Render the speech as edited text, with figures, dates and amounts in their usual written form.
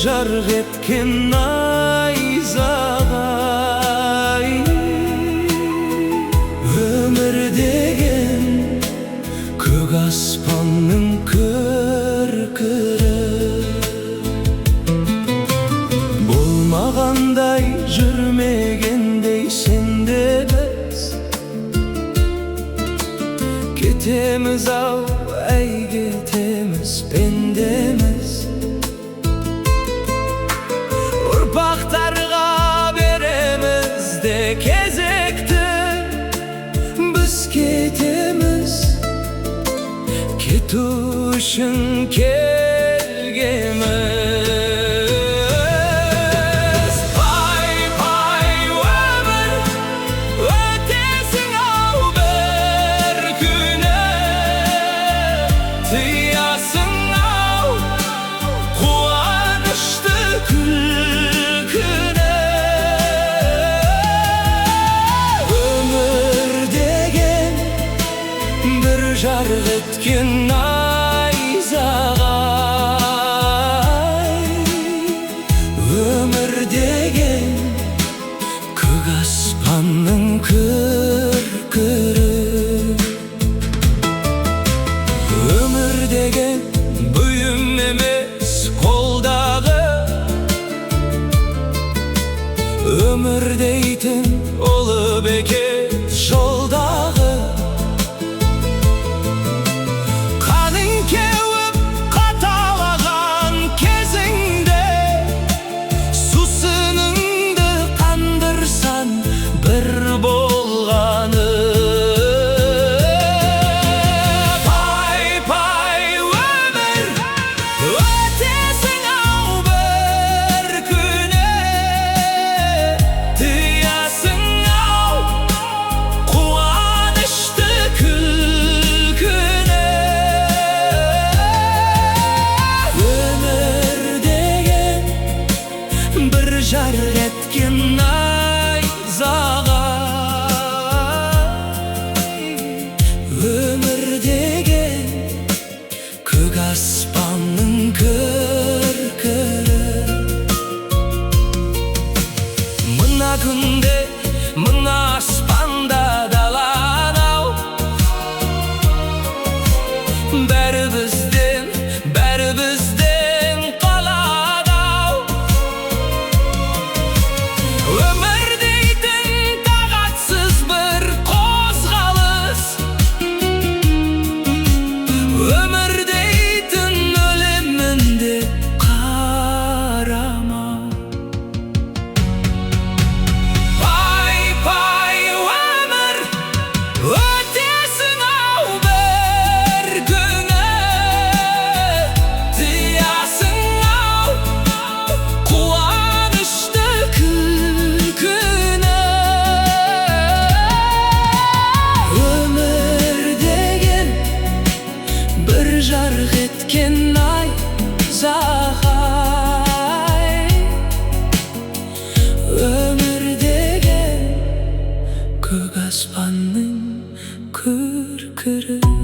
жарық еткен найзағай. Өмір деген көк аспанның күркірі, болмағандай жүрмегендей сенде біз кетеміз ау, әй кетеміз, пендеміз. Ұрпақтарға береміз де кезекті, біз кетеміз, кету үшін келгеміз. Пай пай өмір, өтесің ау бір күні, тыясың ау қуанышты күлкіні. Өмір деген бір жарық еткен найзағай. Өмір деген көк аспанның күркірі. Өмір деген бұйым емес қолдағы, өмір дейтін ұлы бекет жолдағы. Қаның кеуіп қаталаған кезіңде, сусыныңды қандырсан бір болғаны. Пай пай өмір, өтесің ау бір күні, тыясың ау қуанышты күлкіні. Өмір деген бір жарық еткен найзағай. Өмір деген көк аспанның күркірі. Мына күнде, мына аспанда далан-ау, бәрі бізден қалады-ау. Өмір дейтін тағатсыз бір қозғалыс, өмір дейтін өлемінде қарама. Пай пай өмір, өтесің ау бір күні, тыясың ау қуанышты күлкіні. Өмір деген бір жарық еткен найзағай. Өмір деген көк аспанның күркірі.